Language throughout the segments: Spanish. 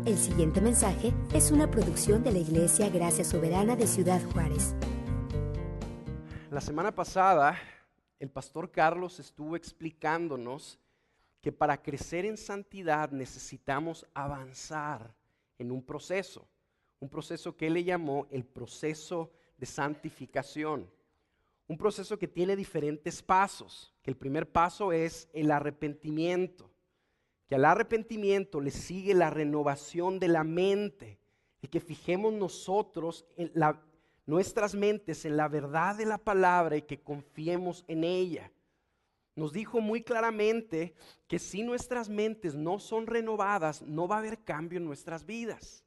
El siguiente mensaje es una producción de la Iglesia Gracia Soberana de Ciudad Juárez. La semana pasada, el pastor Carlos estuvo explicándonos que para crecer en santidad necesitamos avanzar en un proceso que él le llamó el proceso de santificación. Un proceso que tiene diferentes pasos, que el primer paso es el arrepentimiento, que al arrepentimiento le sigue la renovación de la mente, y que fijemos nosotros nuestras mentes en la verdad de la palabra y que confiemos en ella. Nos dijo muy claramente que si nuestras mentes no son renovadas, no va a haber cambio en nuestras vidas.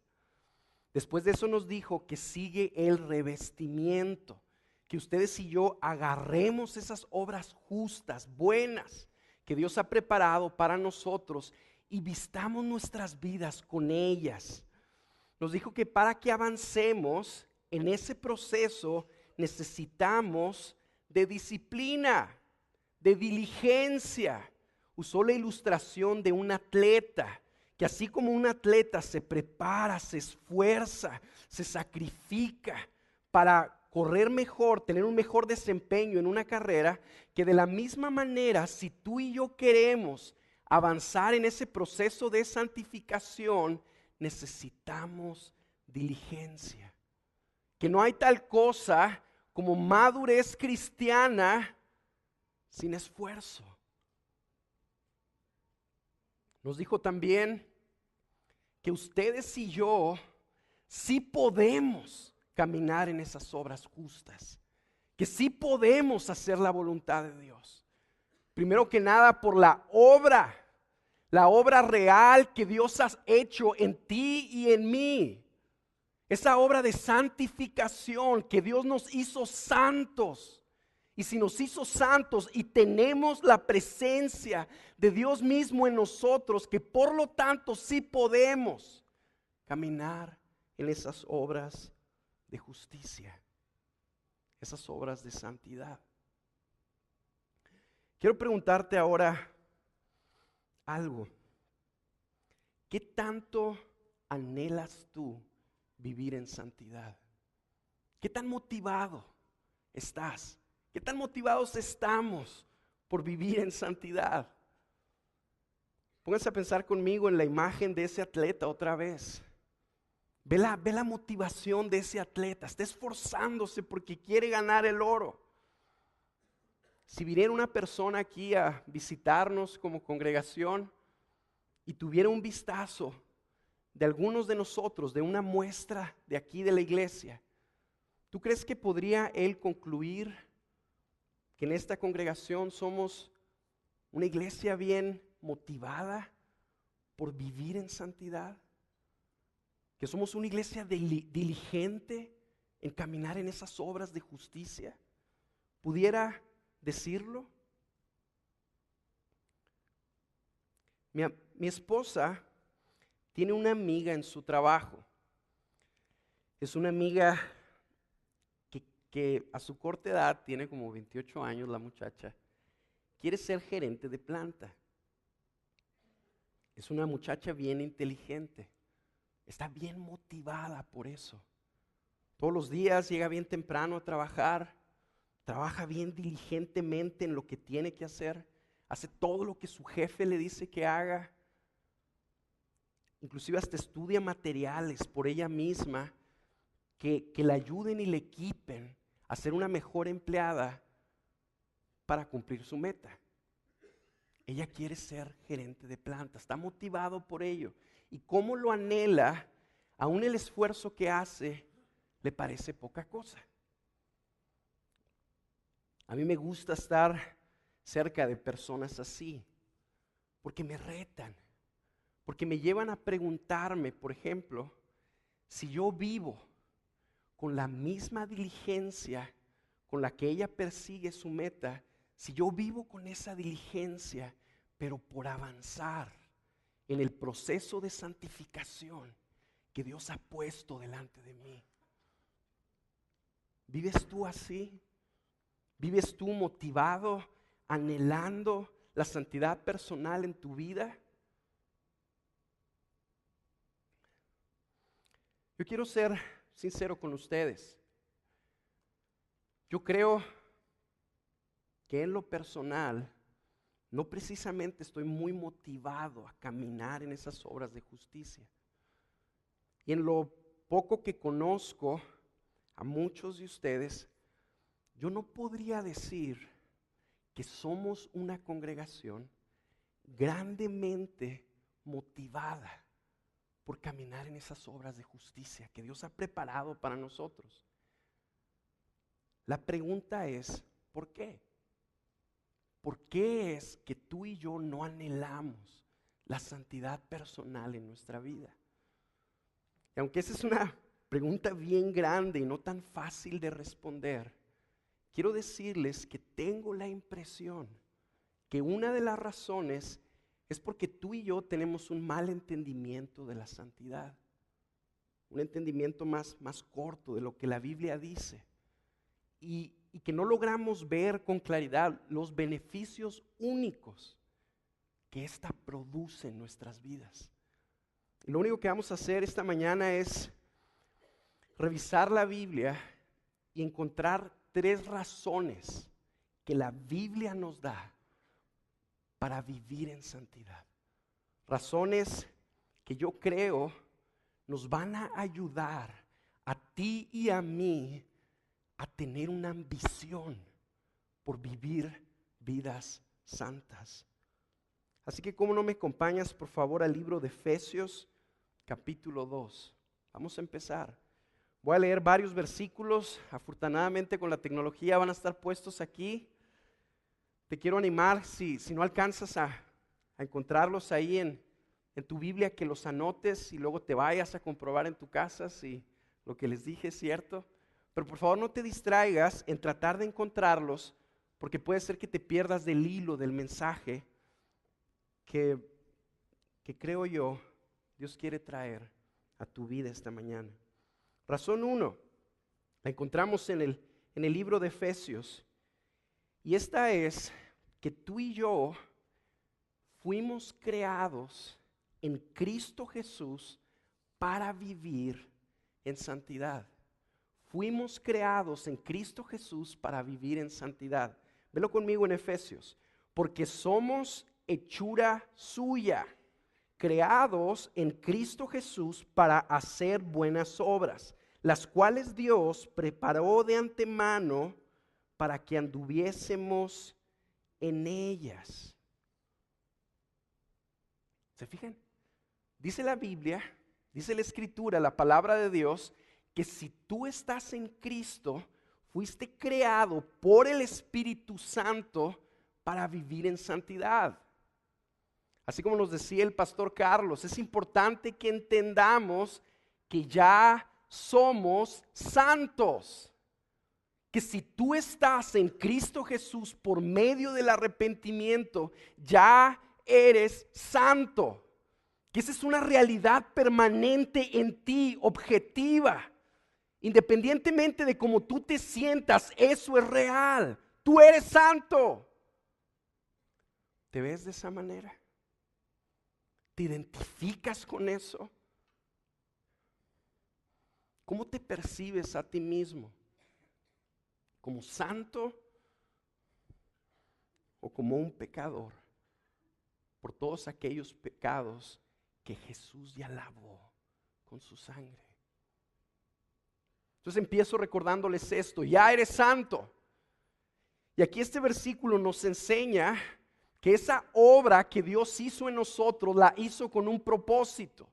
Después de eso nos dijo que sigue el revestimiento, que ustedes y yo agarremos esas obras justas, buenas, que Dios ha preparado para nosotros y vistamos nuestras vidas con ellas. Nos dijo que para que avancemos en ese proceso necesitamos de disciplina, de diligencia. Usó la ilustración de un atleta, que así como un atleta se prepara, se esfuerza, se sacrifica para correr mejor, tener un mejor desempeño en una carrera, que de la misma manera, si tú y yo queremos avanzar en ese proceso de santificación, necesitamos diligencia. Que no hay tal cosa como madurez cristiana sin esfuerzo. Nos dijo también que ustedes y yo sí podemos caminar en esas obras justas, que sí podemos hacer la voluntad de Dios. Primero que nada por la obra real que Dios ha hecho en ti y en mí. Esa obra de santificación, que Dios nos hizo santos. Y si nos hizo santos y tenemos la presencia de Dios mismo en nosotros, que por lo tanto sí podemos caminar en esas obras de justicia, esas obras de santidad. Quiero preguntarte ahora algo. ¿Qué tanto anhelas tú vivir en santidad? ¿Qué tan motivado estás? ¿Qué tan motivados estamos por vivir en santidad? Pónganse a pensar conmigo en la imagen de ese atleta otra vez. Ve la motivación de ese atleta. Está esforzándose porque quiere ganar el oro. Si viniera una persona aquí a visitarnos como congregación y tuviera un vistazo de algunos de nosotros, de una muestra de aquí de la iglesia, ¿tú crees que podría él concluir que en esta congregación somos una iglesia bien motivada por vivir en santidad? ¿Que somos una iglesia diligente en caminar en esas obras de justicia? ¿Pudiera decirlo? Mi esposa tiene una amiga en su trabajo. Es una amiga que a su corta edad, tiene como 28 años la muchacha, quiere ser gerente de planta. Es una muchacha bien inteligente. Está bien motivada por eso. Todos los días llega bien temprano a trabajar. Trabaja bien diligentemente en lo que tiene que hacer. Hace todo lo que su jefe le dice que haga. Inclusive hasta estudia materiales por ella misma que la ayuden y le equipen a ser una mejor empleada para cumplir su meta. Ella quiere ser gerente de planta. Está motivado por ello. Y cómo lo anhela, aún el esfuerzo que hace le parece poca cosa. A mí me gusta estar cerca de personas así, porque me retan, porque me llevan a preguntarme, por ejemplo, si yo vivo con la misma diligencia con la que ella persigue su meta, si yo vivo con esa diligencia, pero por avanzar en el proceso de santificación que Dios ha puesto delante de mí. ¿Vives tú así? ¿Vives tú motivado, anhelando la santidad personal en tu vida? Yo quiero ser sincero con ustedes. Yo creo que en lo personal, no precisamente estoy muy motivado a caminar en esas obras de justicia. Y en lo poco que conozco a muchos de ustedes, yo no podría decir que somos una congregación grandemente motivada por caminar en esas obras de justicia que Dios ha preparado para nosotros. La pregunta es, ¿por qué? ¿Por qué es que tú y yo no anhelamos la santidad personal en nuestra vida? Y aunque esa es una pregunta bien grande y no tan fácil de responder, quiero decirles que tengo la impresión que una de las razones es porque tú y yo tenemos un mal entendimiento de la santidad. Un entendimiento más corto de lo que la Biblia dice. Y que no logramos ver con claridad los beneficios únicos que ésta produce en nuestras vidas. Y lo único que vamos a hacer esta mañana es revisar la Biblia y encontrar 3 razones que la Biblia nos da para vivir en santidad. Razones que yo creo nos van a ayudar a ti y a mí a tener una ambición por vivir vidas santas. Así que, ¿cómo no me acompañas, por favor, al libro de Efesios, capítulo 2? Vamos a empezar. Voy a leer varios versículos. Afortunadamente, con la tecnología van a estar puestos aquí. Te quiero animar, si no alcanzas a encontrarlos ahí en tu Biblia, que los anotes y luego te vayas a comprobar en tu casa si lo que les dije es cierto. Pero por favor no te distraigas en tratar de encontrarlos, porque puede ser que te pierdas del hilo del mensaje que creo yo Dios quiere traer a tu vida esta mañana. Razón 1, la encontramos en el libro de Efesios, y esta es que tú y yo fuimos creados en Cristo Jesús para vivir en santidad. Fuimos creados en Cristo Jesús para vivir en santidad. Velo conmigo en Efesios. Porque somos hechura suya, creados en Cristo Jesús para hacer buenas obras, las cuales Dios preparó de antemano para que anduviésemos en ellas. ¿Se fijan? Dice la Biblia, dice la Escritura, la palabra de Dios, que si tú estás en Cristo, fuiste creado por el Espíritu Santo para vivir en santidad. Así como nos decía el pastor Carlos, es importante que entendamos que ya somos santos. Que si tú estás en Cristo Jesús por medio del arrepentimiento, ya eres santo. Que esa es una realidad permanente en ti, objetiva. Independientemente de cómo tú te sientas, eso es real. Tú eres santo. ¿Te ves de esa manera? ¿Te identificas con eso? ¿Cómo te percibes a ti mismo? ¿Como santo o como un pecador? Por todos aquellos pecados que Jesús ya lavó con su sangre. Entonces empiezo recordándoles esto: ya eres santo. Y aquí este versículo nos enseña que esa obra que Dios hizo en nosotros la hizo con un propósito.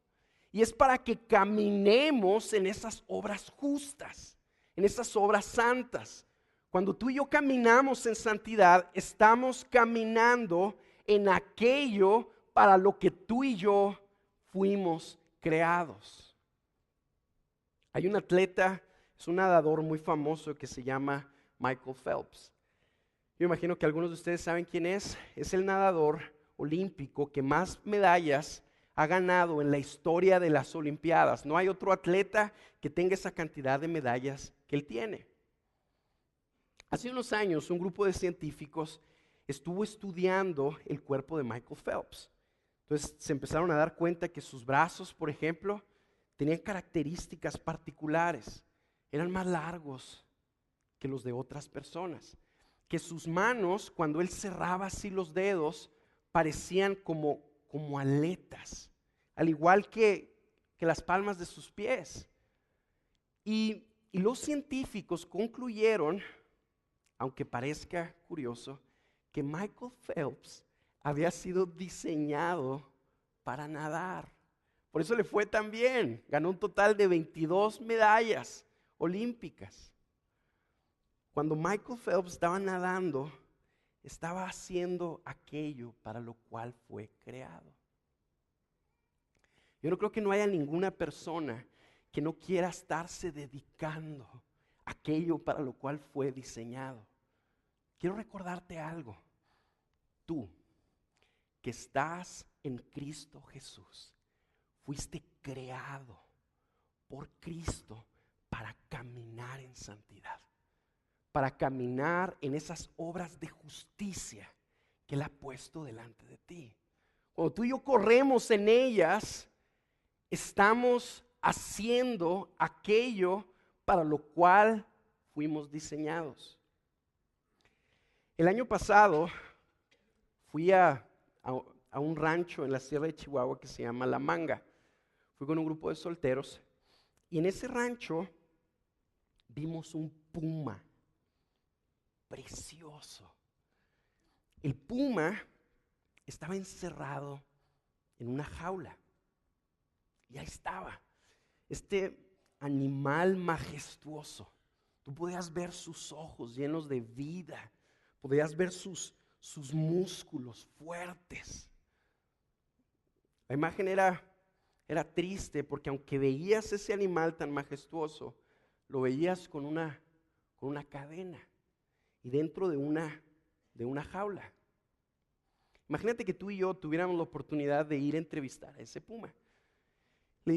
Y es para que caminemos en esas obras justas, en esas obras santas. Cuando tú y yo caminamos en santidad, estamos caminando en aquello para lo que tú y yo fuimos creados. Hay un atleta, es un nadador muy famoso que se llama Michael Phelps. Yo imagino que algunos de ustedes saben quién es. Es el nadador olímpico que más medallas ha ganado en la historia de las Olimpiadas. No hay otro atleta que tenga esa cantidad de medallas que él tiene. Hace unos años un grupo de científicos estuvo estudiando el cuerpo de Michael Phelps. Entonces se empezaron a dar cuenta que sus brazos, por ejemplo, tenían características particulares, eran más largos que los de otras personas, que sus manos, cuando él cerraba así los dedos, parecían como aletas, al igual que las palmas de sus pies. Y los científicos concluyeron, aunque parezca curioso, que Michael Phelps había sido diseñado para nadar. Por eso le fue tan bien. Ganó un total de 22 medallas olímpicas. Cuando Michael Phelps estaba nadando, estaba haciendo aquello para lo cual fue creado. Yo no creo que no haya ninguna persona que no quiera estarse dedicando a aquello para lo cual fue diseñado. Quiero recordarte algo. Tú, que estás en Cristo Jesús, fuiste creado por Cristo para caminar en santidad, para caminar en esas obras de justicia que Él ha puesto delante de ti. Cuando tú y yo corremos en ellas, estamos haciendo aquello para lo cual fuimos diseñados. El año pasado fui a un rancho en la sierra de Chihuahua que se llama La Manga. Fui con un grupo de solteros y en ese rancho vimos un puma precioso. El puma estaba encerrado en una jaula y ahí estaba este animal majestuoso. Tú podías ver sus ojos llenos de vida, podías ver sus músculos fuertes. La imagen era triste porque aunque veías ese animal tan majestuoso, lo veías con una cadena y dentro de una jaula. Imagínate que tú y yo tuviéramos la oportunidad de ir a entrevistar a ese puma. Le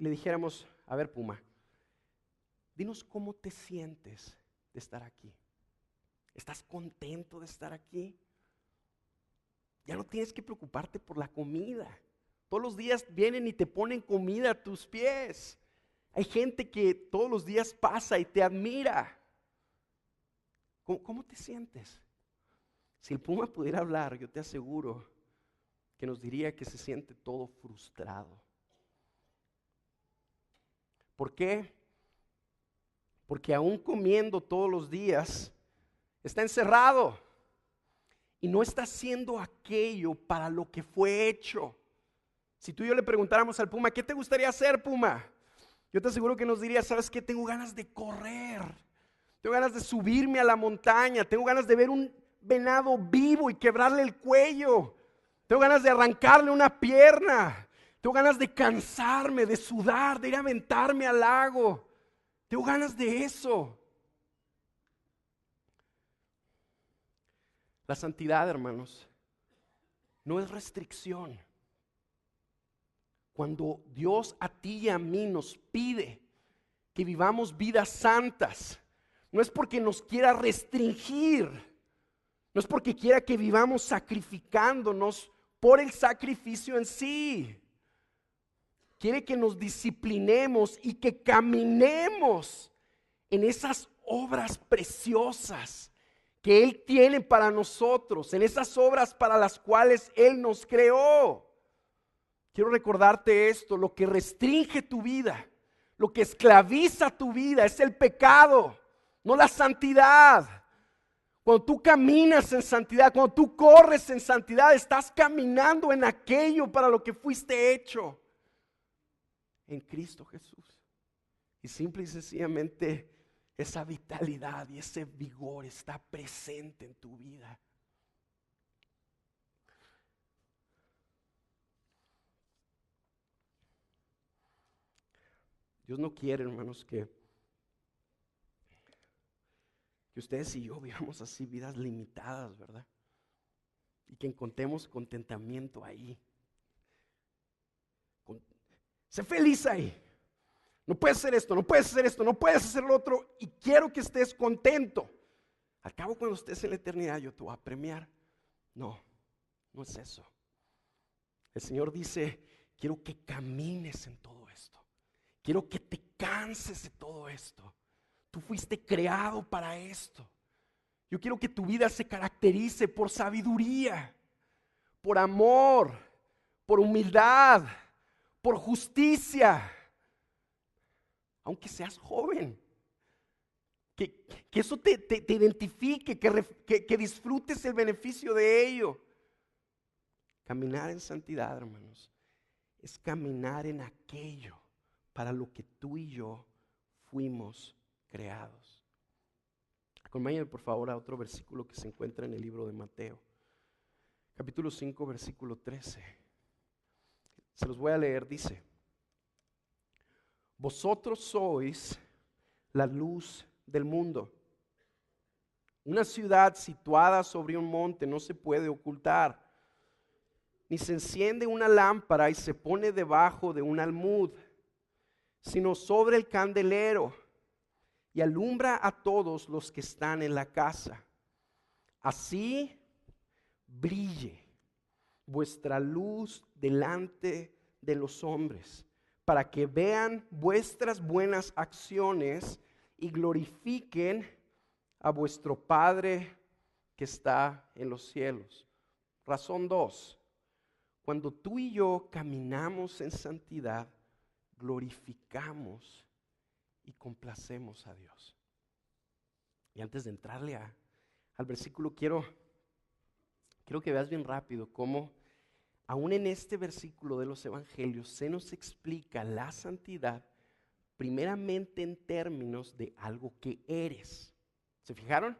dijéramos, a ver, puma, dinos cómo te sientes de estar aquí. ¿Estás contento de estar aquí? Ya no tienes que preocuparte por la comida. Todos los días vienen y te ponen comida a tus pies. Hay gente que todos los días pasa y te admira. ¿Cómo te sientes? Si el puma pudiera hablar, yo te aseguro que nos diría que se siente todo frustrado. ¿Por qué? Porque aún comiendo todos los días, está encerrado y no está haciendo aquello para lo que fue hecho. Si tú y yo le preguntáramos al puma, ¿qué te gustaría hacer, puma? Yo te aseguro que nos diría, ¿sabes qué? Tengo ganas de correr, tengo ganas de subirme a la montaña, tengo ganas de ver un venado vivo y quebrarle el cuello, tengo ganas de arrancarle una pierna, tengo ganas de cansarme, de sudar, de ir a aventarme al lago, tengo ganas de eso. La santidad, hermanos, no es restricción. Cuando Dios a ti y a mí nos pide que vivamos vidas santas, no es porque nos quiera restringir, no es porque quiera que vivamos sacrificándonos por el sacrificio en sí. Quiere que nos disciplinemos y que caminemos en esas obras preciosas que Él tiene para nosotros, en esas obras para las cuales Él nos creó. Quiero recordarte esto: lo que restringe tu vida, lo que esclaviza tu vida es el pecado, no la santidad. Cuando tú caminas en santidad, cuando tú corres en santidad, estás caminando en aquello para lo que fuiste hecho en Cristo Jesús. Y simple y sencillamente esa vitalidad y ese vigor está presente en tu vida. Dios no quiere, hermanos, que ustedes y yo vivamos así vidas limitadas, ¿verdad? Y que encontremos contentamiento ahí. Sé feliz ahí. No puedes hacer esto, no puedes hacer esto, no puedes hacer lo otro, y quiero que estés contento. Al cabo, cuando estés en la eternidad, yo te voy a premiar. No, no es eso. El Señor dice, quiero que camines en todo esto. Quiero que te canses de todo esto. Tú fuiste creado para esto. Yo quiero que tu vida se caracterice por sabiduría, por amor, por humildad, por justicia. Aunque seas joven, que eso te identifique, que disfrutes el beneficio de ello. Caminar en santidad, hermanos, es caminar en aquello para lo que tú y yo fuimos creados. Acompáñenme por favor a otro versículo que se encuentra en el libro de Mateo, capítulo 5, versículo 13. Se los voy a leer, dice: vosotros sois la luz del mundo. Una ciudad situada sobre un monte no se puede ocultar, ni se enciende una lámpara y se pone debajo de un almud, sino sobre el candelero, y alumbra a todos los que están en la casa. Así brille vuestra luz delante de los hombres, para que vean vuestras buenas acciones y glorifiquen a vuestro Padre que está en los cielos. Razón 2. Cuando tú y yo caminamos en santidad, glorificamos y complacemos a Dios. Y antes de entrarle al versículo, quiero que veas bien rápido cómo aún en este versículo de los evangelios se nos explica la santidad primeramente en términos de algo que eres. ¿Se fijaron?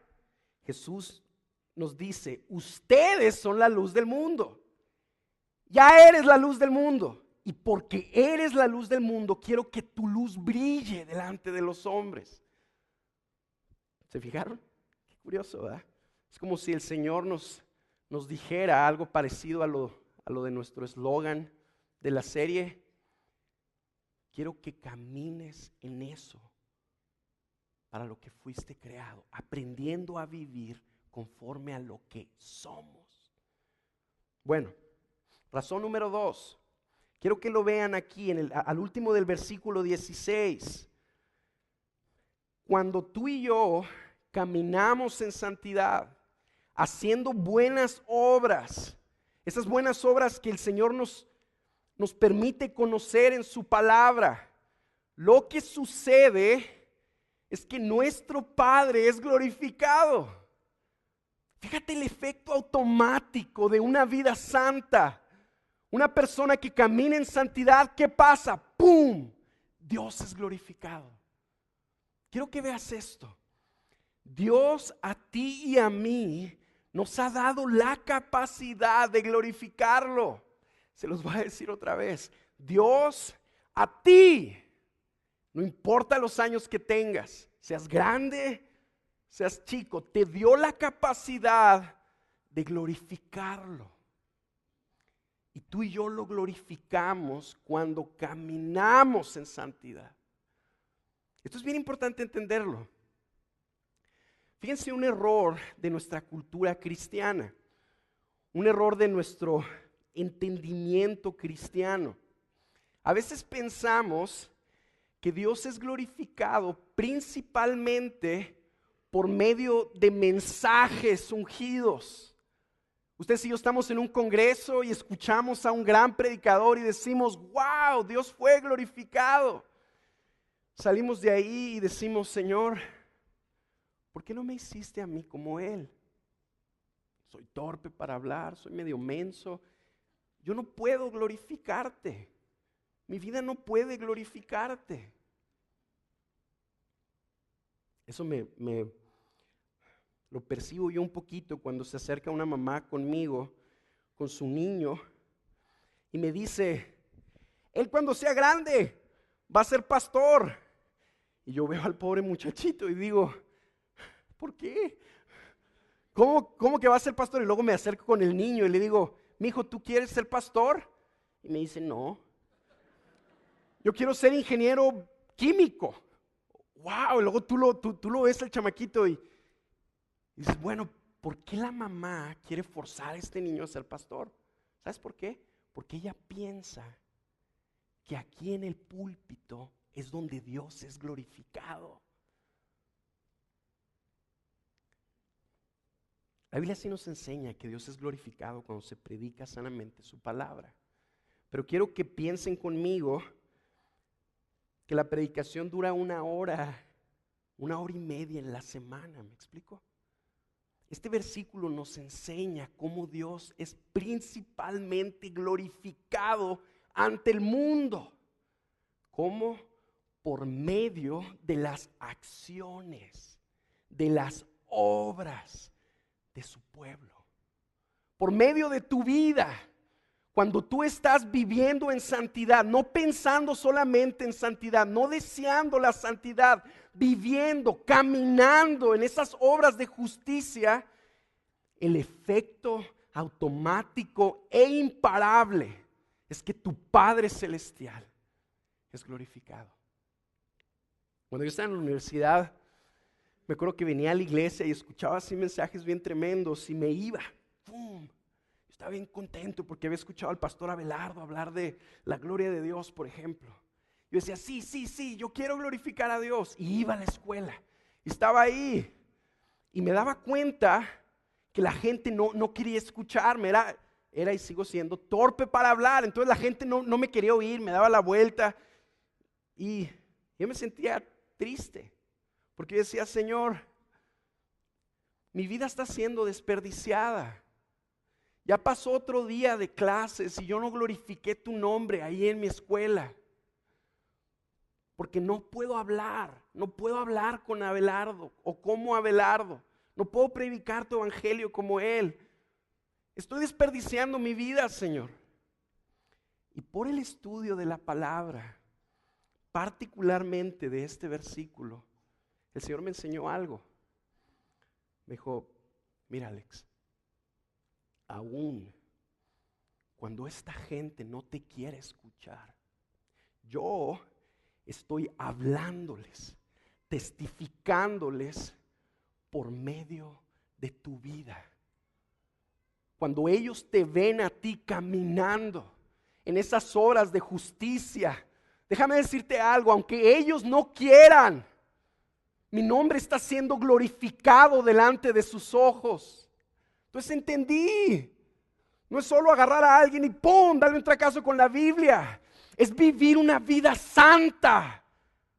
Jesús nos dice: ustedes son la luz del mundo. Ya eres la luz del mundo. Y porque eres la luz del mundo, quiero que tu luz brille delante de los hombres. ¿Se fijaron? Qué curioso, ¿verdad? Es como si el Señor nos dijera algo parecido a lo de nuestro eslogan de la serie. Quiero que camines en eso para lo que fuiste creado, aprendiendo a vivir conforme a lo que somos. Bueno, razón número 2. Quiero que lo vean aquí al último del versículo 16. Cuando tú y yo caminamos en santidad, haciendo buenas obras, esas buenas obras que el Señor nos permite conocer en su palabra, lo que sucede es que nuestro Padre es glorificado. Fíjate el efecto automático de una vida santa. Una persona que camina en santidad, ¿qué pasa? ¡Pum! Dios es glorificado. Quiero que veas esto. Dios a ti y a mí nos ha dado la capacidad de glorificarlo. Se los voy a decir otra vez. Dios a ti, no importa los años que tengas, seas grande, seas chico, te dio la capacidad de glorificarlo. Y tú y yo lo glorificamos cuando caminamos en santidad. Esto es bien importante entenderlo. Fíjense un error de nuestra cultura cristiana, un error de nuestro entendimiento cristiano. A veces pensamos que Dios es glorificado principalmente por medio de mensajes ungidos. Ustedes y yo estamos en un congreso y escuchamos a un gran predicador y decimos: wow, Dios fue glorificado. Salimos de ahí y decimos: Señor, ¿por qué no me hiciste a mí como Él? Soy torpe para hablar, soy medio menso. Yo no puedo glorificarte. Mi vida no puede glorificarte. Eso lo percibo yo un poquito cuando se acerca una mamá conmigo, con su niño, y me dice: él cuando sea grande va a ser pastor. Y yo veo al pobre muchachito y digo: ¿por qué? ¿Cómo que va a ser pastor? Y luego me acerco con el niño y le digo: mijo, ¿tú quieres ser pastor? Y me dice: no, yo quiero ser ingeniero químico. Wow, y luego tú lo ves al chamaquito y dices: bueno, ¿por qué la mamá quiere forzar a este niño a ser pastor? ¿Sabes por qué? Porque ella piensa que aquí en el púlpito es donde Dios es glorificado. La Biblia sí nos enseña que Dios es glorificado cuando se predica sanamente su palabra. Pero quiero que piensen conmigo que la predicación dura 1 hora, 1 hora y media en la semana, ¿me explico? Este versículo nos enseña cómo Dios es principalmente glorificado ante el mundo. ¿Cómo? Por medio de las acciones, de las obras de su pueblo. Por medio de tu vida. Cuando tú estás viviendo en santidad, no pensando solamente en santidad, no deseando la santidad, viviendo, caminando en esas obras de justicia, el efecto automático e imparable es que tu Padre Celestial es glorificado. Cuando yo estaba en la universidad, me acuerdo que venía a la iglesia y escuchaba así mensajes bien tremendos y me iba. ¡Pum! Estaba bien contento porque había escuchado al pastor Abelardo hablar de la gloria de Dios, por ejemplo. Yo decía, sí, yo quiero glorificar a Dios. Y iba a la escuela. Y estaba ahí. Y me daba cuenta que la gente no quería escucharme. Era y sigo siendo torpe para hablar. Entonces la gente no me quería oír, me daba la vuelta. Y yo me sentía triste. Porque yo decía, Señor, mi vida está siendo desperdiciada. Ya pasó otro día de clases y yo no glorifiqué tu nombre ahí en mi escuela. Porque no puedo hablar con Abelardo o como Abelardo. No puedo predicar tu evangelio como él. Estoy desperdiciando mi vida, Señor. Y por el estudio de la palabra, particularmente de este versículo, el Señor me enseñó algo. Me dijo, mira Alex, aún cuando esta gente no te quiere escuchar, yo estoy hablándoles, testificándoles por medio de tu vida. Cuando ellos te ven a ti caminando en esas horas de justicia, déjame decirte algo, aunque ellos no quieran, mi nombre está siendo glorificado delante de sus ojos. Entonces entendí, no es solo agarrar a alguien y ¡pum! Darle un fracaso con la Biblia. Es vivir una vida santa,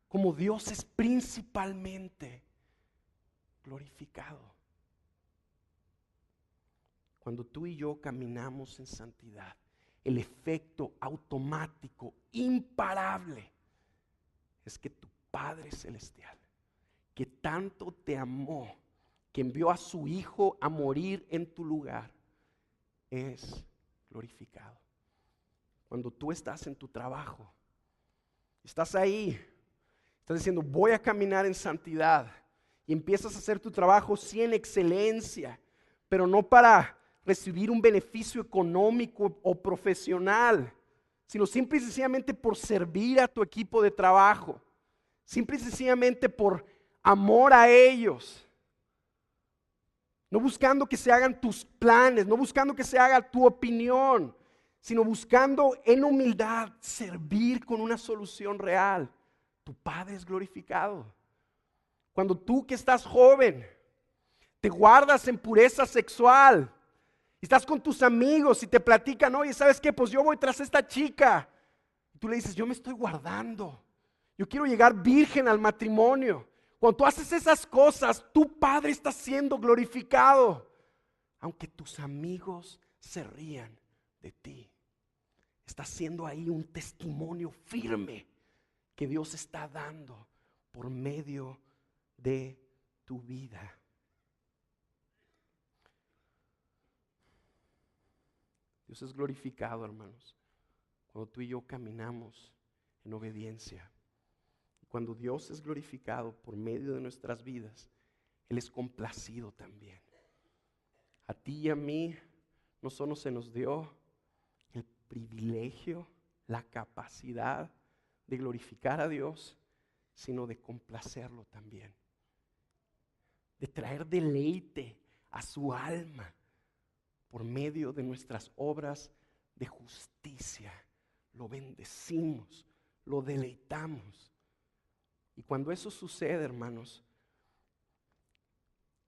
como Dios es principalmente glorificado. Cuando tú y yo caminamos en santidad, el efecto automático, imparable, es que tu Padre Celestial, que tanto te amó, que envió a su Hijo a morir en tu lugar, es glorificado. Cuando tú estás en tu trabajo, estás ahí, estás diciendo voy a caminar en santidad y empiezas a hacer tu trabajo sí en excelencia, pero no para recibir un beneficio económico o profesional, sino simple y sencillamente por servir a tu equipo de trabajo, simple y sencillamente por amor a ellos. No buscando que se hagan tus planes, no buscando que se haga tu opinión, sino buscando en humildad servir con una solución real. Tu Padre es glorificado. Cuando tú que estás joven, te guardas en pureza sexual, y estás con tus amigos y te platican, oye, ¿sabes qué? Pues yo voy tras esta chica. Y tú le dices, yo me estoy guardando. Yo quiero llegar virgen al matrimonio. Cuando tú haces esas cosas, tu Padre está siendo glorificado. Aunque tus amigos se rían de ti. Está siendo ahí un testimonio firme que Dios está dando por medio de tu vida. Dios es glorificado, hermanos, cuando tú y yo caminamos en obediencia. Cuando Dios es glorificado por medio de nuestras vidas, Él es complacido también. A ti y a mí no solo se nos dio el privilegio, la capacidad de glorificar a Dios, sino de complacerlo también. De traer deleite a su alma por medio de nuestras obras de justicia, lo bendecimos, lo deleitamos. Y cuando eso sucede, hermanos,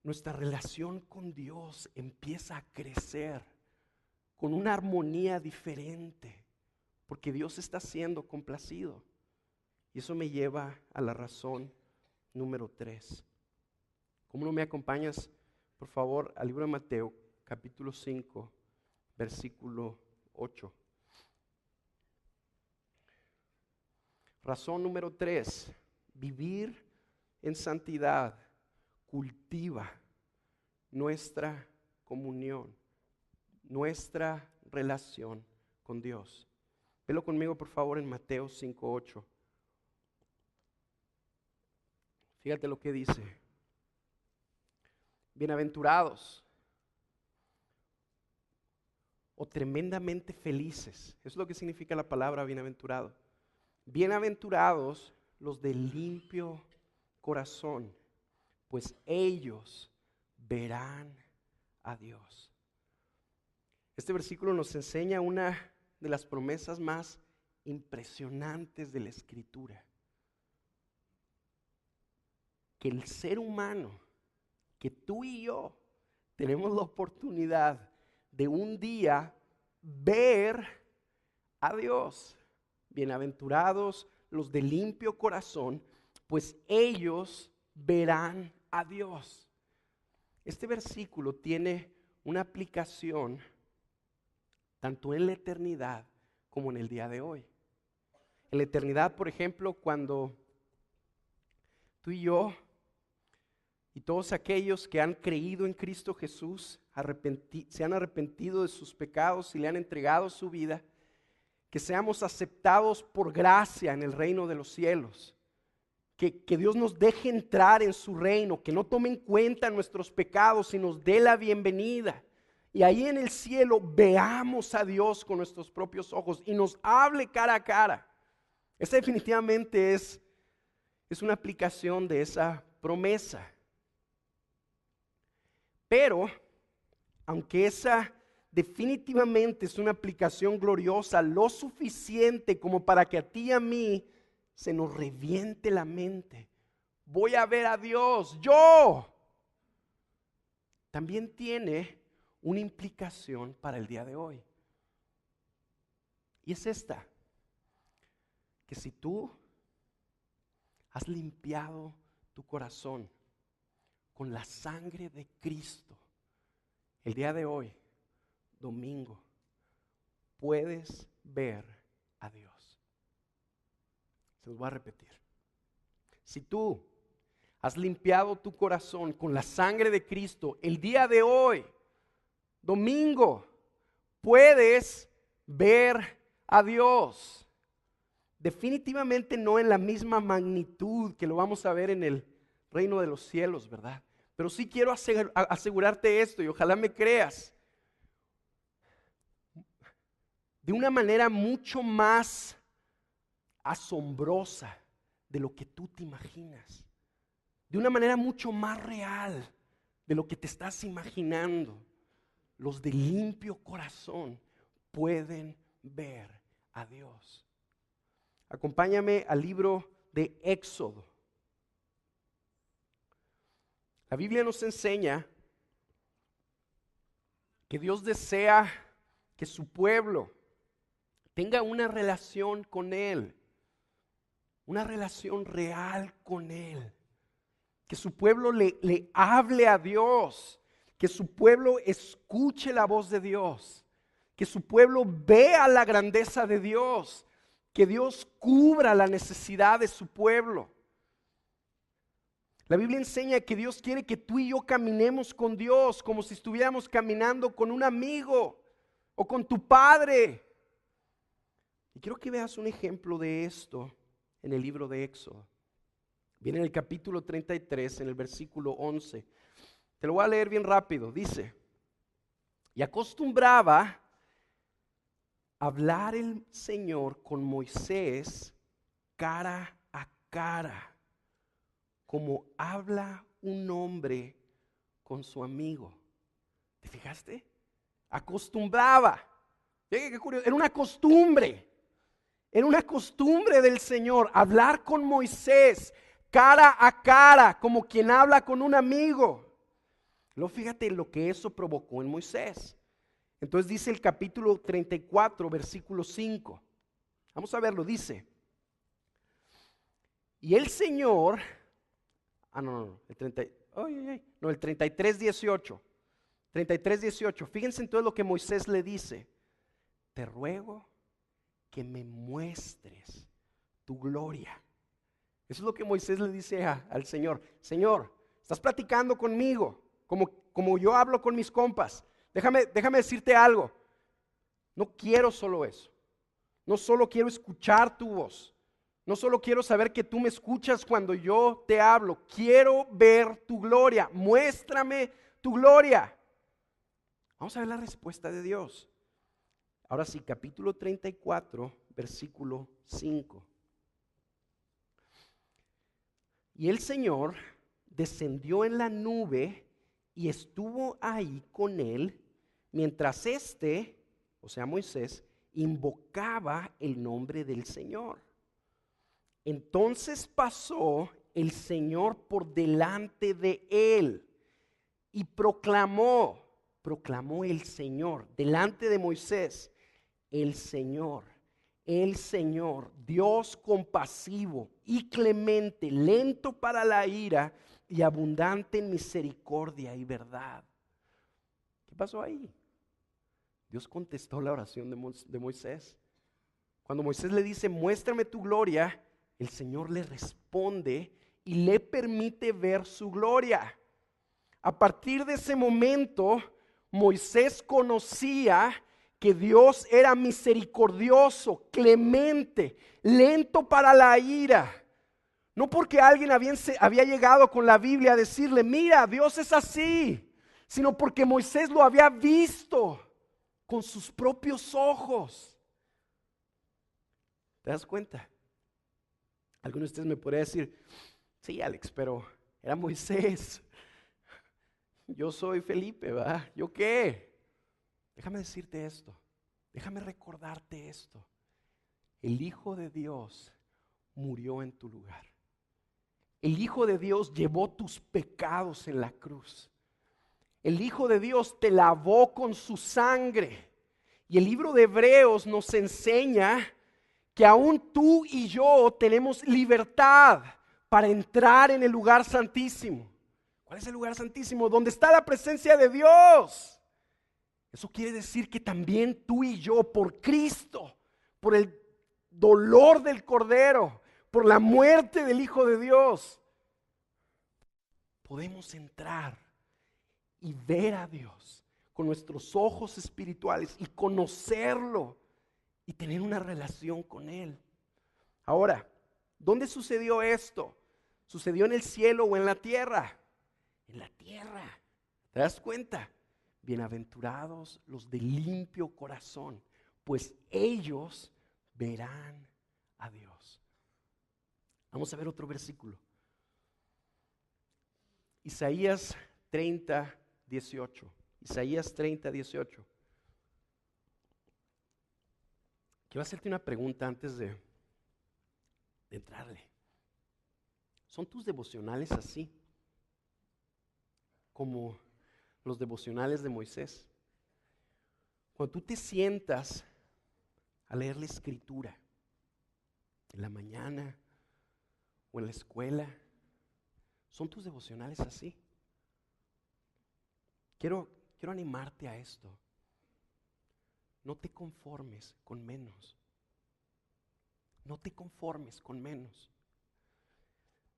nuestra relación con Dios empieza a crecer con una armonía diferente, porque Dios está siendo complacido. Y eso me lleva a la razón número 3. ¿Cómo no me acompañas, por favor, al libro de Mateo, capítulo 5, versículo 8? Razón número 3, vivir en santidad cultiva nuestra comunión, nuestra relación con Dios. Velo conmigo, por favor, en Mateo 5:8. Fíjate lo que dice. Bienaventurados o tremendamente felices. Eso es lo que significa la palabra bienaventurado. Bienaventurados los de limpio corazón, pues ellos verán a Dios. Este versículo nos enseña una de las promesas más impresionantes de la Escritura. Que el ser humano, que tú y yo tenemos la oportunidad de un día ver a Dios. Bienaventurados los de limpio corazón, pues ellos verán a Dios. Este versículo tiene una aplicación tanto en la eternidad como en el día de hoy. En la eternidad, por ejemplo, cuando tú y yo y todos aquellos que han creído en Cristo Jesús, se han arrepentido de sus pecados y le han entregado su vida, que seamos aceptados por gracia en el reino de los cielos, que Dios nos deje entrar en su reino, que no tome en cuenta nuestros pecados y nos dé la bienvenida. Y ahí en el cielo veamos a Dios con nuestros propios ojos y nos hable cara a cara. Esa definitivamente es una aplicación de esa promesa. Pero, aunque esa definitivamente es una aplicación gloriosa, lo suficiente como para que a ti y a mí se nos reviente la mente. Voy a ver a Dios, yo. También tiene una implicación para el día de hoy. Y es esta, que si tú has limpiado tu corazón con la sangre de Cristo, el día de hoy, domingo, puedes ver a Dios. Se los voy a repetir. Si tú has limpiado tu corazón con la sangre de Cristo, el día de hoy, domingo, puedes ver a Dios. Definitivamente no en la misma magnitud que lo vamos a ver en el reino de los cielos, ¿verdad? Pero sí quiero asegurarte esto y ojalá me creas. De una manera mucho más asombrosa de lo que tú te imaginas. De una manera mucho más real de lo que te estás imaginando. Los de limpio corazón pueden ver a Dios. Acompáñame al libro de Éxodo. La Biblia nos enseña que Dios desea que su pueblo tenga una relación con Él, una relación real con Él, que su pueblo le hable a Dios, que su pueblo escuche la voz de Dios, que su pueblo vea la grandeza de Dios, que Dios cubra la necesidad de su pueblo. La Biblia enseña que Dios quiere que tú y yo caminemos con Dios como si estuviéramos caminando con un amigo o con tu padre. Y quiero que veas un ejemplo de esto en el libro de Éxodo. Viene en el capítulo 33, en el versículo 11. Te lo voy a leer bien rápido. Dice: y acostumbraba hablar el Señor con Moisés cara a cara, como habla un hombre con su amigo. ¿Te fijaste? Acostumbraba. Qué curioso, era una costumbre. Era una costumbre del Señor hablar con Moisés cara a cara, como quien habla con un amigo. Luego fíjate lo que eso provocó en Moisés. Entonces dice el capítulo 34, versículo 5. Vamos a verlo, dice. Y el Señor, el 33, 18. 33, 18. Fíjense entonces lo que Moisés le dice. Te ruego que me muestres tu gloria. Eso es lo que Moisés le dice al Señor. Señor, estás platicando conmigo, como yo hablo con mis compas. Déjame decirte algo. No quiero solo eso. No solo quiero escuchar tu voz. No solo quiero saber que tú me escuchas cuando yo te hablo. Quiero ver tu gloria. Muéstrame tu gloria. Vamos a ver la respuesta de Dios. Ahora sí, capítulo 34, versículo 5. Y el Señor descendió en la nube y estuvo ahí con él, mientras o sea Moisés, invocaba el nombre del Señor. Entonces pasó el Señor por delante de él y proclamó el Señor delante de Moisés, el Señor, Dios compasivo y clemente, lento para la ira y abundante en misericordia y verdad. ¿Qué pasó ahí? Dios contestó la oración de Moisés. Cuando Moisés le dice, muéstrame tu gloria, el Señor le responde y le permite ver su gloria. A partir de ese momento, Moisés conocía que Dios era misericordioso, clemente, lento para la ira. No porque alguien había llegado con la Biblia a decirle, mira, Dios es así, sino porque Moisés lo había visto con sus propios ojos. ¿Te das cuenta? Algunos de ustedes me podrían decir, sí, Alex, pero era Moisés. Yo soy Felipe, ¿verdad? ¿Yo qué? Déjame decirte esto, déjame recordarte esto. El Hijo de Dios murió en tu lugar. El Hijo de Dios llevó tus pecados en la cruz. El Hijo de Dios te lavó con su sangre. Y el libro de Hebreos nos enseña que aún tú y yo tenemos libertad para entrar en el lugar santísimo. ¿Cuál es el lugar santísimo? Donde está la presencia de Dios. Eso quiere decir que también tú y yo, por Cristo, por el dolor del Cordero, por la muerte del Hijo de Dios, podemos entrar y ver a Dios con nuestros ojos espirituales y conocerlo y tener una relación con Él. Ahora, ¿dónde sucedió esto? ¿Sucedió en el cielo o en la tierra? En la tierra. ¿Te das cuenta? Bienaventurados los de limpio corazón, pues ellos verán a Dios. Vamos a ver otro versículo. Isaías 30, 18. Isaías 30, 18. Quiero hacerte una pregunta antes de entrarle. ¿Son tus devocionales así? Como los devocionales de Moisés. Cuando tú te sientas a leer la Escritura, en la mañana o en la escuela, ¿son tus devocionales así? Quiero animarte a esto. No te conformes con menos. No te conformes con menos.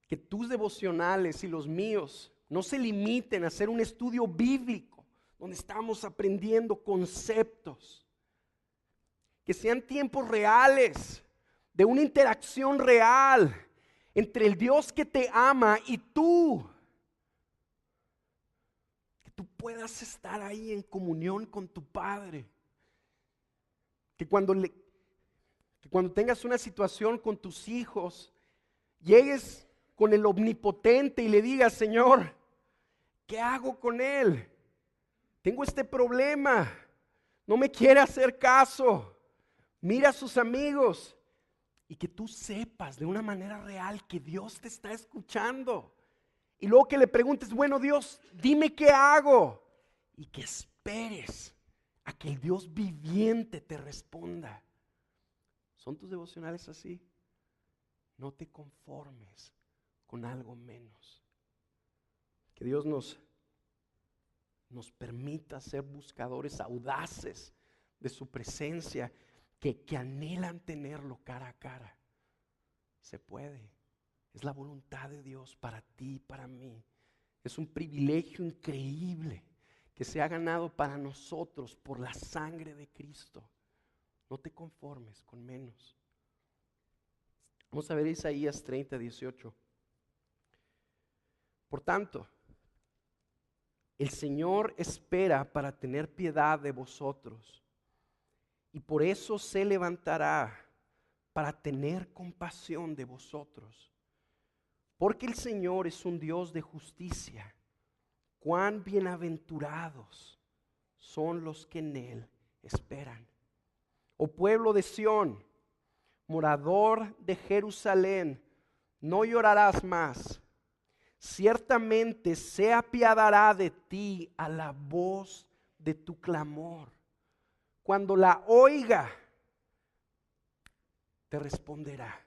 Que tus devocionales y los míos no se limiten a hacer un estudio bíblico donde estamos aprendiendo conceptos. Que sean tiempos reales, de una interacción real entre el Dios que te ama y tú. Que tú puedas estar ahí en comunión con tu Padre. Que cuando tengas una situación con tus hijos, llegues con el omnipotente y le digas, Señor, ¿qué hago con él? Tengo este problema, no me quiere hacer caso. Mira a sus amigos, y que tú sepas de una manera real que Dios te está escuchando. Y luego que le preguntes, bueno Dios, dime qué hago. Y que esperes a que el Dios viviente te responda. ¿Son tus devocionales así? No te conformes con algo menos. Que Dios nos permita ser buscadores audaces de su presencia, que anhelan tenerlo cara a cara. Se puede. Es la voluntad de Dios para ti y para mí. Es un privilegio increíble que se ha ganado para nosotros por la sangre de Cristo. No te conformes con menos. Vamos a ver Isaías 30:18. Por tanto, el Señor espera para tener piedad de vosotros, y por eso se levantará para tener compasión de vosotros. Porque el Señor es un Dios de justicia. Cuán bienaventurados son los que en Él esperan. Oh pueblo de Sión, morador de Jerusalén, no llorarás más. Ciertamente se apiadará de ti a la voz de tu clamor. Cuando la oiga, te responderá.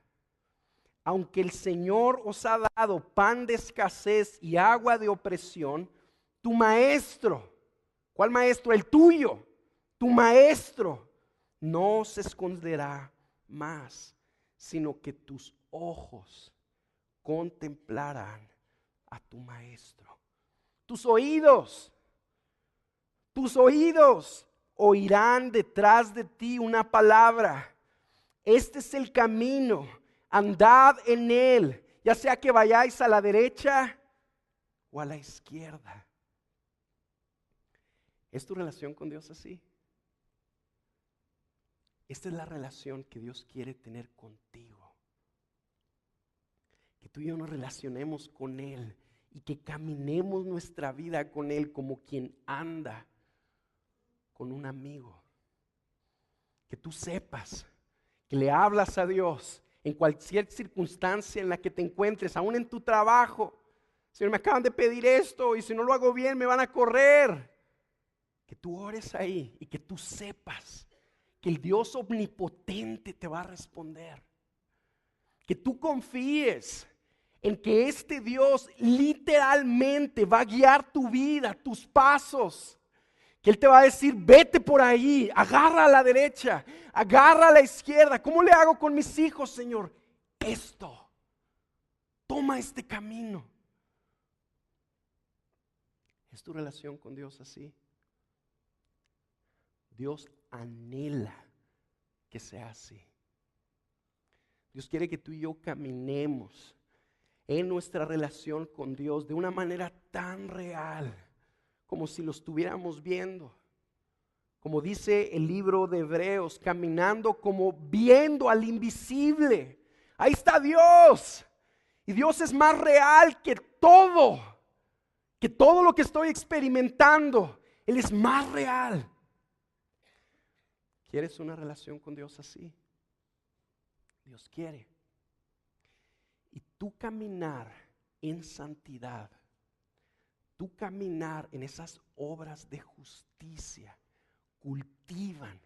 Aunque el Señor os ha dado pan de escasez y agua de opresión, tu maestro, ¿cuál maestro? El tuyo, tu maestro no se esconderá más, sino que tus ojos contemplarán a tu maestro. Tus oídos oirán detrás de ti una palabra. Este es el camino, andad en él, ya sea que vayáis a la derecha o a la izquierda. ¿Es tu relación con Dios así? Esta es la relación que Dios quiere tener contigo. Que tú y yo nos relacionemos con Él y que caminemos nuestra vida con Él como quien anda con un amigo. Que tú sepas que le hablas a Dios en cualquier circunstancia en la que te encuentres, aún en tu trabajo. Señor, me acaban de pedir esto y si no lo hago bien me van a correr. Que tú ores ahí y que tú sepas que el Dios omnipotente te va a responder. Que tú confíes en que este Dios literalmente va a guiar tu vida, tus pasos. Que Él te va a decir, vete por ahí, agarra a la derecha, agarra a la izquierda. ¿Cómo le hago con mis hijos, Señor? Esto, toma este camino. ¿Es tu relación con Dios así? Dios anhela que sea así. Dios quiere que tú y yo caminemos en nuestra relación con Dios de una manera tan real, como si lo estuviéramos viendo. Como dice el libro de Hebreos, caminando como viendo al invisible. Ahí está Dios. Y Dios es más real que todo lo que estoy experimentando. Él es más real. ¿Quieres una relación con Dios así? Dios quiere. Y tú caminar en santidad, tú caminar en esas obras de justicia, cultivan,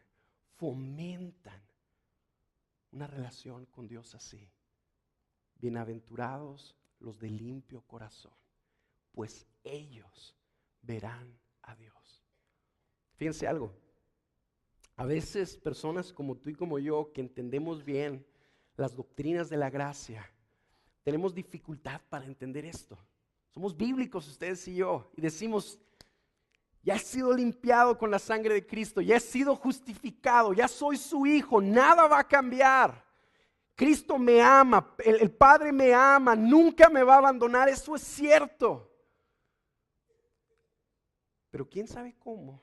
fomentan una relación con Dios así. Bienaventurados los de limpio corazón, pues ellos verán a Dios. Fíjense algo. A veces personas como tú y como yo, que entendemos bien las doctrinas de la gracia, tenemos dificultad para entender esto. Somos bíblicos ustedes y yo, y decimos, ya he sido limpiado con la sangre de Cristo, ya he sido justificado, ya soy su hijo, nada va a cambiar. Cristo me ama, el Padre me ama, nunca me va a abandonar, eso es cierto. Pero quién sabe cómo,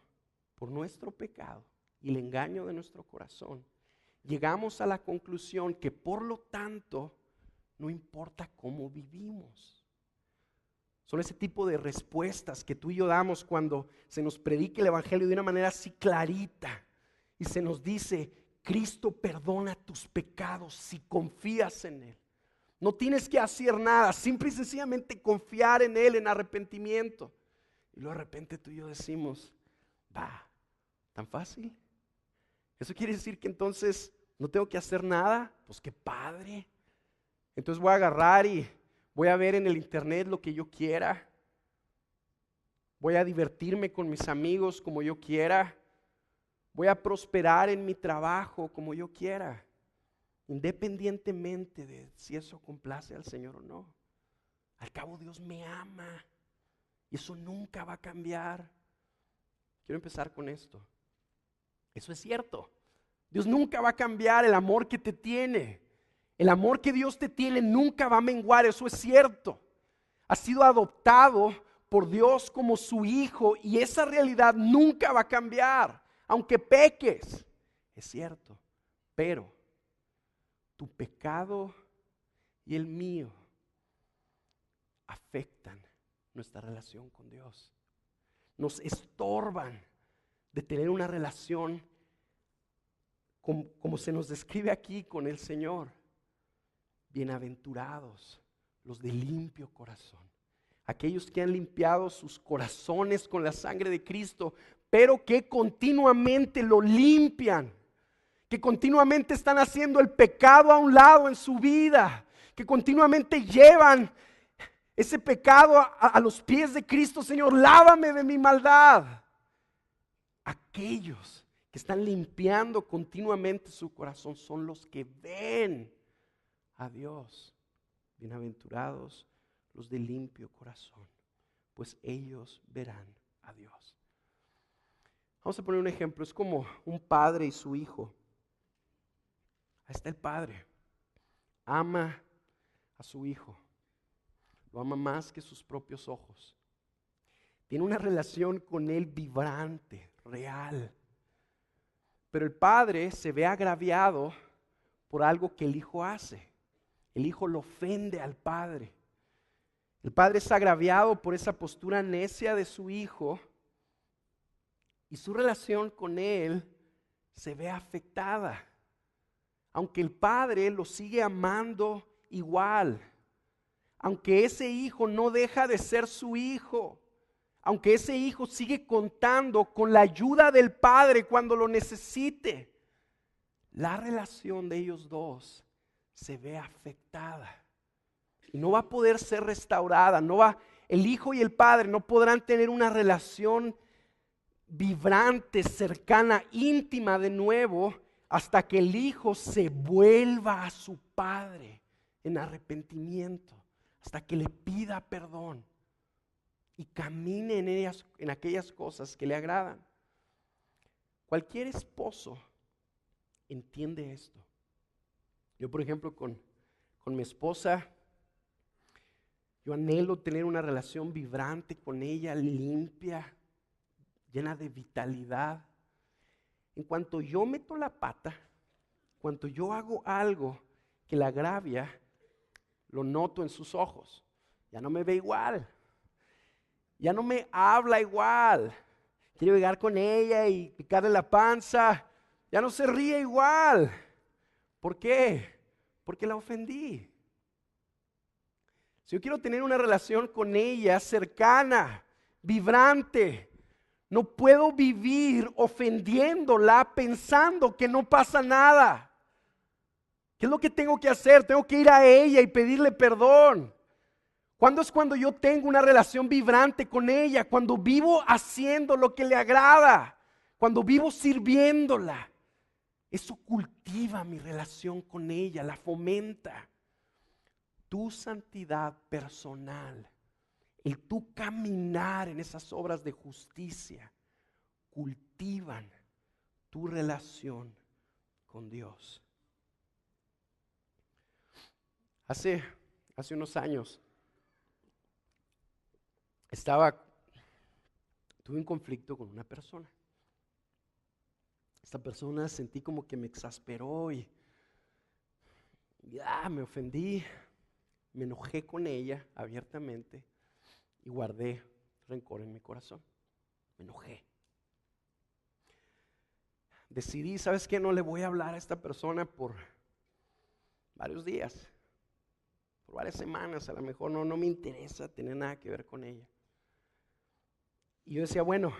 por nuestro pecado y el engaño de nuestro corazón, llegamos a la conclusión que por lo tanto no importa cómo vivimos. Son ese tipo de respuestas que tú y yo damos cuando se nos predica el evangelio de una manera así clarita y se nos dice Cristo perdona tus pecados si confías en Él. No tienes que hacer nada, simple y sencillamente confiar en Él en arrepentimiento. Y luego de repente tú y yo decimos, ¿tan fácil? ¿Eso quiere decir que entonces no tengo que hacer nada? Pues qué padre. Entonces voy a agarrar y voy a ver en el internet lo que yo quiera. Voy a divertirme con mis amigos como yo quiera. Voy a prosperar en mi trabajo como yo quiera, independientemente de si eso complace al Señor o no. Al cabo Dios me ama y eso nunca va a cambiar. Quiero empezar con esto. Eso es cierto. Dios nunca va a cambiar el amor que te tiene. El amor que Dios te tiene nunca va a menguar, eso es cierto. Has sido adoptado por Dios como su hijo y esa realidad nunca va a cambiar. Aunque peques, es cierto, pero tu pecado y el mío afectan nuestra relación con Dios. Nos estorban de tener una relación como se nos describe aquí con el Señor. Bienaventurados los de limpio corazón, aquellos que han limpiado sus corazones con la sangre de Cristo, pero que continuamente lo limpian, que continuamente están haciendo el pecado a un lado en su vida, que continuamente llevan ese pecado a los pies de Cristo. Señor, lávame de mi maldad. Aquellos que están limpiando continuamente su corazón son los que ven a Dios. Bienaventurados los de limpio corazón, pues ellos verán a Dios. Vamos a poner un ejemplo, es como un padre y su hijo. Ahí está el padre, ama a su hijo, lo ama más que sus propios ojos. Tiene una relación con él vibrante, real. Pero el padre se ve agraviado por algo que el hijo hace. El hijo lo ofende al padre. El padre es agraviado por esa postura necia de su hijo y su relación con él se ve afectada. Aunque el padre lo sigue amando igual, aunque ese hijo no deja de ser su hijo, aunque ese hijo sigue contando con la ayuda del padre cuando lo necesite, la relación de ellos dos se ve afectada y no va a poder ser restaurada. El hijo y el padre no podrán tener una relación vibrante, cercana, íntima de nuevo hasta que el hijo se vuelva a su padre en arrepentimiento, hasta que le pida perdón y camine en aquellas cosas que le agradan. Cualquier esposo entiende esto. Yo, por ejemplo, con mi esposa, yo anhelo tener una relación vibrante con ella, limpia, llena de vitalidad. En cuanto yo meto la pata, en cuanto yo hago algo que la agravia, lo noto en sus ojos. Ya no me ve igual. Ya no me habla igual. Quiero llegar con ella y picarle la panza. Ya no se ríe igual. ¿Por qué? Porque la ofendí. Si yo quiero tener una relación con ella cercana, vibrante, no puedo vivir ofendiéndola pensando que no pasa nada. ¿Qué es lo que tengo que hacer? Tengo que ir a ella y pedirle perdón. ¿Cuándo es cuando yo tengo una relación vibrante con ella? Cuando vivo haciendo lo que le agrada, cuando vivo sirviéndola. Eso cultiva mi relación con ella, la fomenta. Tu santidad personal, el tu caminar en esas obras de justicia, cultivan tu relación con Dios. Hace unos años tuve un conflicto con una persona. Esta persona sentí como que me exasperó y me ofendí, me enojé con ella abiertamente y guardé rencor en mi corazón. Me enojé. decidí, ¿sabes qué? No le voy a hablar a esta persona por varios días, por varias semanas, a lo mejor no me interesa tener nada que ver con ella. Y yo decía, bueno,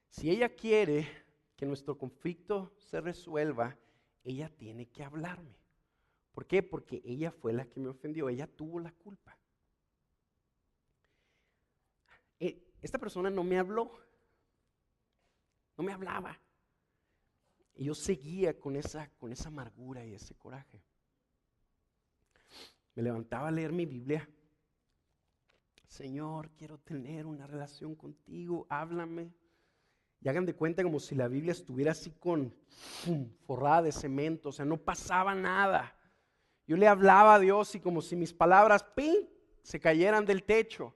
si ella quiere que nuestro conflicto se resuelva, ella tiene que hablarme. ¿Por qué? Porque ella fue la que me ofendió, ella tuvo la culpa. Esta persona no me habló, no me hablaba. Y yo seguía con esa amargura y ese coraje. Me levantaba a leer mi Biblia. Señor, quiero tener una relación contigo, háblame. Y hagan de cuenta como si la Biblia estuviera así forrada de cemento, o sea, no pasaba nada. Yo le hablaba a Dios y como si mis palabras, ¡ping!, se cayeran del techo.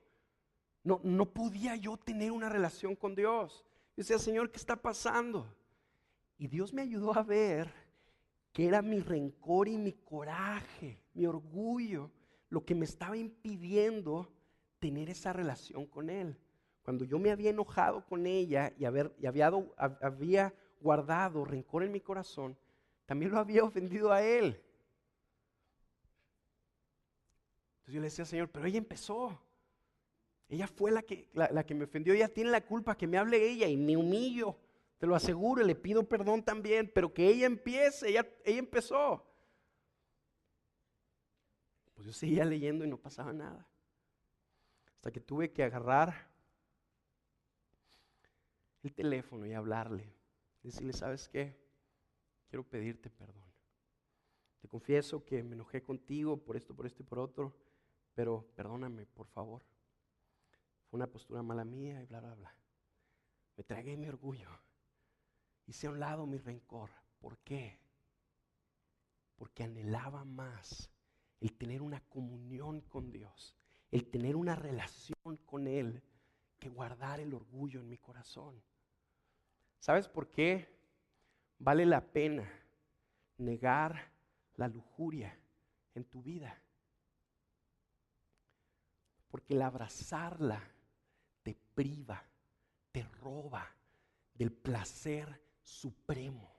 No podía yo tener una relación con Dios. Yo decía, Señor, ¿qué está pasando? Y Dios me ayudó a ver que era mi rencor y mi coraje, mi orgullo, lo que me estaba impidiendo tener esa relación con Él. Cuando yo me había enojado con ella y había guardado rencor en mi corazón, también lo había ofendido a Él. Entonces yo le decía, Señor, pero ella empezó. Ella fue la que me ofendió, ella tiene la culpa, que me hable ella y me humillo. Te lo aseguro, y le pido perdón también, pero que ella empiece, ella empezó. Pues yo seguía leyendo y no pasaba nada. Hasta que tuve que agarrar el teléfono y hablarle. Decirle, ¿sabes qué? Quiero pedirte perdón. Te confieso que me enojé contigo por esto y por otro, pero perdóname, por favor. Fue una postura mala mía y bla, bla, bla. Me tragué mi orgullo. Hice a un lado mi rencor. ¿Por qué? Porque anhelaba más el tener una comunión con Dios, el tener una relación con Él, que guardar el orgullo en mi corazón. ¿Sabes por qué vale la pena negar la lujuria en tu vida? Porque el abrazarla te priva, te roba del placer supremo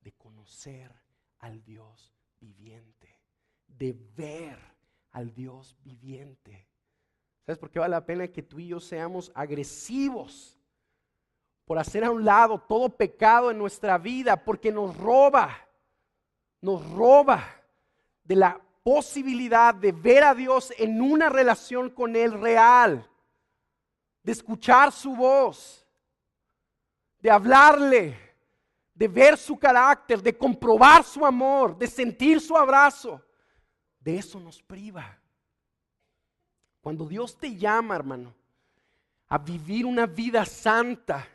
de conocer al Dios viviente, de ver al Dios viviente. ¿Sabes por qué vale la pena que tú y yo seamos agresivos por hacer a un lado todo pecado en nuestra vida? Porque nos roba de la posibilidad de ver a Dios en una relación con Él real, de escuchar su voz, de hablarle, de ver su carácter, de comprobar su amor, de sentir su abrazo. De eso nos priva. Cuando Dios te llama, hermano, a vivir una vida santa,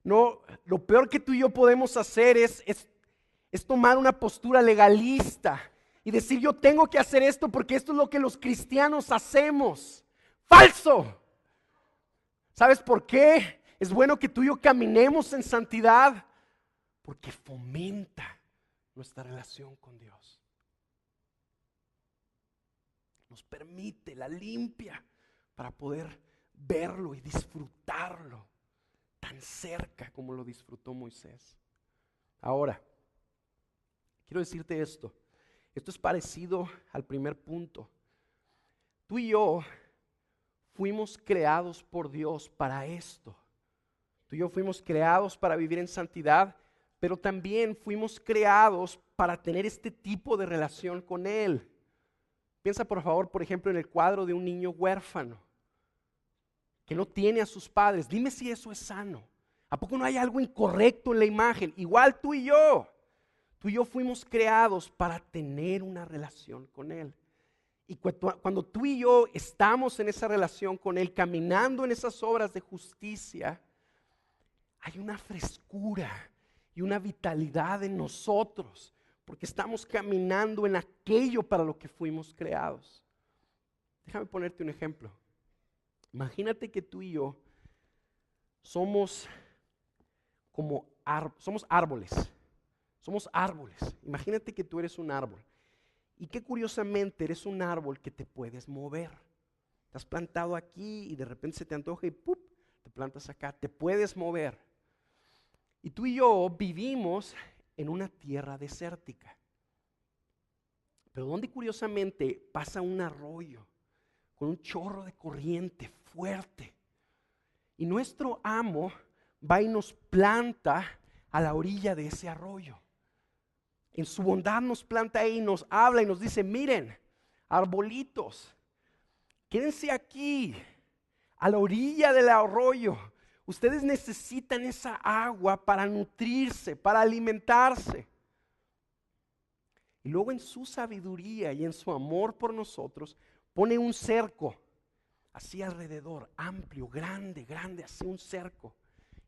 no, lo peor que tú y yo podemos hacer es tomar una postura legalista y decir, yo tengo que hacer esto porque esto es lo que los cristianos hacemos. ¡Falso! ¿Sabes por qué? Es bueno que tú y yo caminemos en santidad porque fomenta nuestra relación con Dios. Nos permite, la limpia para poder verlo y disfrutarlo tan cerca como lo disfrutó Moisés. Ahora, quiero decirte esto. Esto es parecido al primer punto. Tú y yo fuimos creados por Dios para esto. Tú y yo fuimos creados para vivir en santidad, pero también fuimos creados para tener este tipo de relación con Él. Piensa por favor, por ejemplo, en el cuadro de un niño huérfano que no tiene a sus padres. Dime si eso es sano. ¿A poco no hay algo incorrecto en la imagen? Igual tú y yo fuimos creados para tener una relación con Él. Y cuando tú y yo estamos en esa relación con Él, caminando en esas obras de justicia, hay una frescura y una vitalidad en nosotros, porque estamos caminando en aquello para lo que fuimos creados. Déjame ponerte un ejemplo. Imagínate que tú y yo somos árboles. Somos árboles. Imagínate que tú eres un árbol. Y que curiosamente eres un árbol que te puedes mover. Te has plantado aquí y de repente se te antoja y ¡pup!, te plantas acá. Te puedes mover. Y tú y yo vivimos en una tierra desértica. Pero donde curiosamente pasa un arroyo con un chorro de corriente fuerte. Y nuestro amo va y nos planta a la orilla de ese arroyo. En su bondad nos planta ahí, nos habla y nos dice, miren, arbolitos, quédense aquí, a la orilla del arroyo. Ustedes necesitan esa agua para nutrirse, para alimentarse. Y luego en su sabiduría y en su amor por nosotros, pone un cerco, así alrededor, amplio, grande, así un cerco.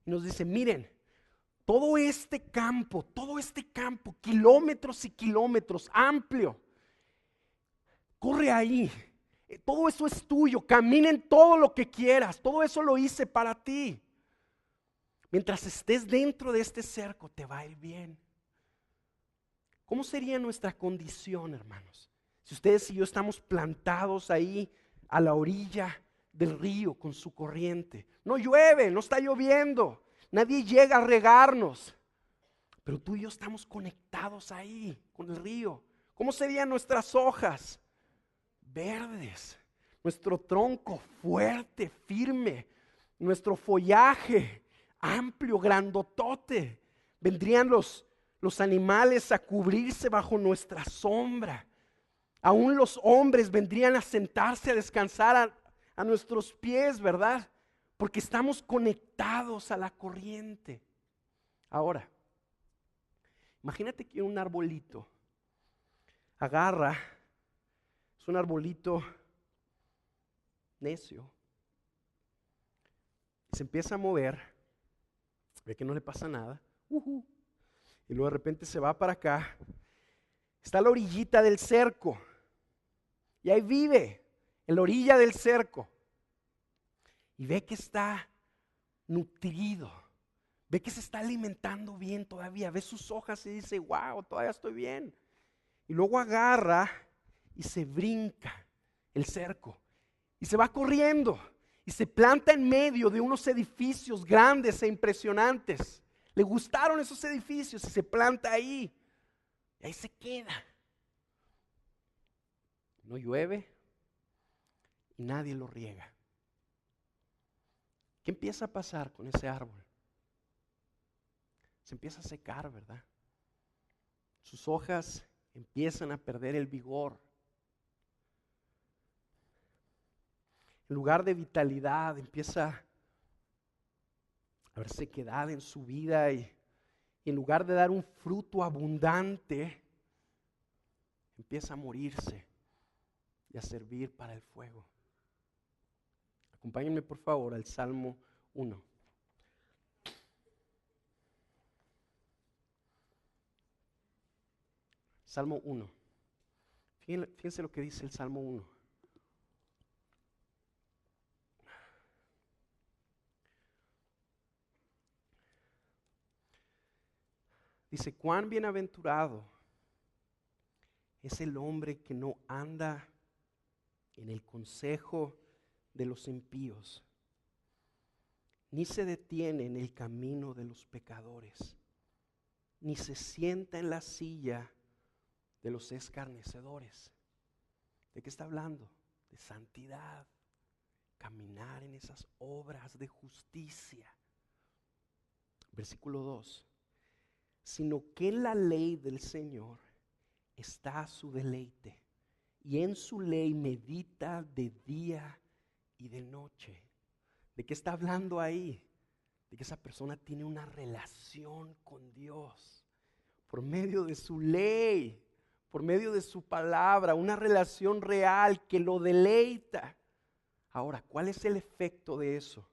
Y nos dice, miren, todo este campo, kilómetros y kilómetros, amplio, corre ahí. Todo eso es tuyo, caminen todo lo que quieras, todo eso lo hice para ti. Mientras estés dentro de este cerco, te va a ir bien. ¿Cómo sería nuestra condición, hermanos? Si ustedes y yo estamos plantados ahí a la orilla del río con su corriente. No llueve, no está lloviendo, nadie llega a regarnos. Pero tú y yo estamos conectados ahí con el río. ¿Cómo serían nuestras hojas? Verdes. Nuestro tronco fuerte, firme. Nuestro follaje amplio, grandotote. Vendrían los animales a cubrirse bajo nuestra sombra. Aún los hombres vendrían a sentarse a descansar a nuestros pies, ¿verdad? Porque estamos conectados a la corriente. Ahora, imagínate que un arbolito agarra, es un arbolito necio, y se empieza a mover, ve que no le pasa nada, y luego de repente se va para acá, está a la orillita del cerco, y ahí vive, en la orilla del cerco, y ve que está nutrido, ve que se está alimentando bien todavía, ve sus hojas y dice, wow, todavía estoy bien. Y luego agarra y se brinca el cerco y se va corriendo y se planta en medio de unos edificios grandes e impresionantes. Le gustaron esos edificios y se planta ahí. Y ahí se queda. No llueve y nadie lo riega. ¿Qué empieza a pasar con ese árbol? Se empieza a secar, ¿verdad? Sus hojas empiezan a perder el vigor. En lugar de vitalidad, empieza a haber sequedad en su vida y en lugar de dar un fruto abundante, empieza a morirse y a servir para el fuego. Acompáñenme por favor al Salmo 1. Salmo 1. Fíjense lo que dice el Salmo 1. Dice, cuán bienaventurado es el hombre que no anda en el consejo de los impíos, ni se detiene en el camino de los pecadores, ni se sienta en la silla de los escarnecedores. ¿De qué está hablando? De santidad, caminar en esas obras de justicia. Versículo 2. Sino que en la ley del Señor está su deleite, y en su ley medita de día y de noche. ¿De qué está hablando ahí? De que esa persona tiene una relación con Dios por medio de su ley, por medio de su palabra, una relación real que lo deleita. Ahora, ¿cuál es el efecto de eso?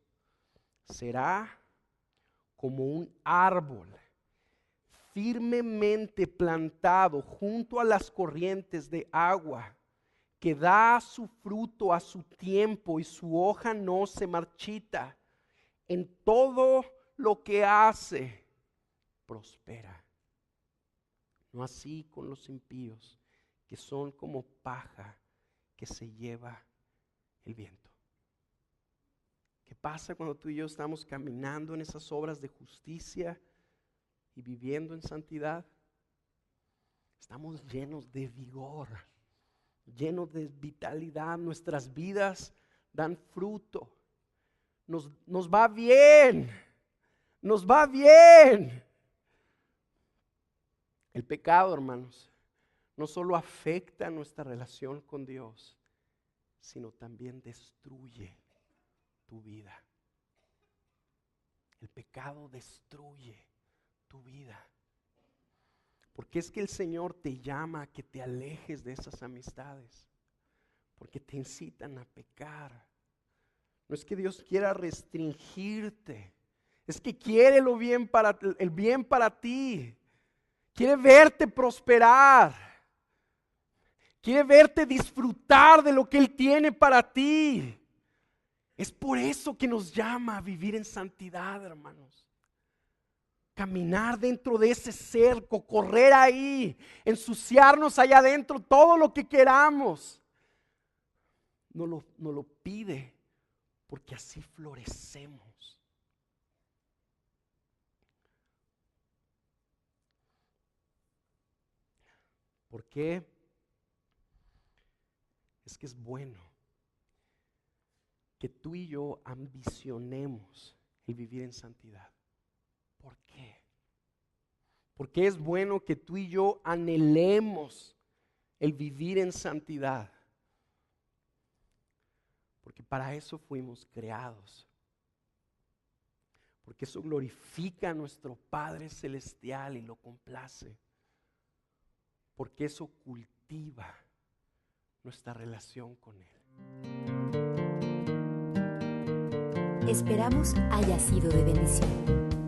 Será como un árbol firmemente plantado junto a las corrientes de agua, que da su fruto a su tiempo y su hoja no se marchita. En todo lo que hace, prospera. No así con los impíos, que son como paja que se lleva el viento. ¿Qué pasa cuando tú y yo estamos caminando en esas obras de justicia? y viviendo en santidad, estamos llenos de vigor, llenos de vitalidad. Nuestras vidas dan fruto. Nos va bien. Nos va bien. El pecado, hermanos, no solo afecta nuestra relación con Dios, sino también destruye tu vida. El pecado destruye tu vida. Porque es que el Señor te llama a que te alejes de esas amistades, porque te incitan a pecar. No es que Dios quiera restringirte, es que quiere el bien para ti. Quiere verte prosperar. Quiere verte disfrutar de lo que Él tiene para ti. Es por eso que nos llama a vivir en santidad, hermanos. Caminar dentro de ese cerco, correr ahí, ensuciarnos allá adentro, todo lo que queramos. Nos lo pide porque así florecemos. ¿Por qué? Es que es bueno que tú y yo ambicionemos el vivir en santidad. ¿Por qué? Porque es bueno que tú y yo anhelemos el vivir en santidad. Porque para eso fuimos creados. Porque eso glorifica a nuestro Padre Celestial y lo complace. Porque eso cultiva nuestra relación con Él. Esperamos haya sido de bendición.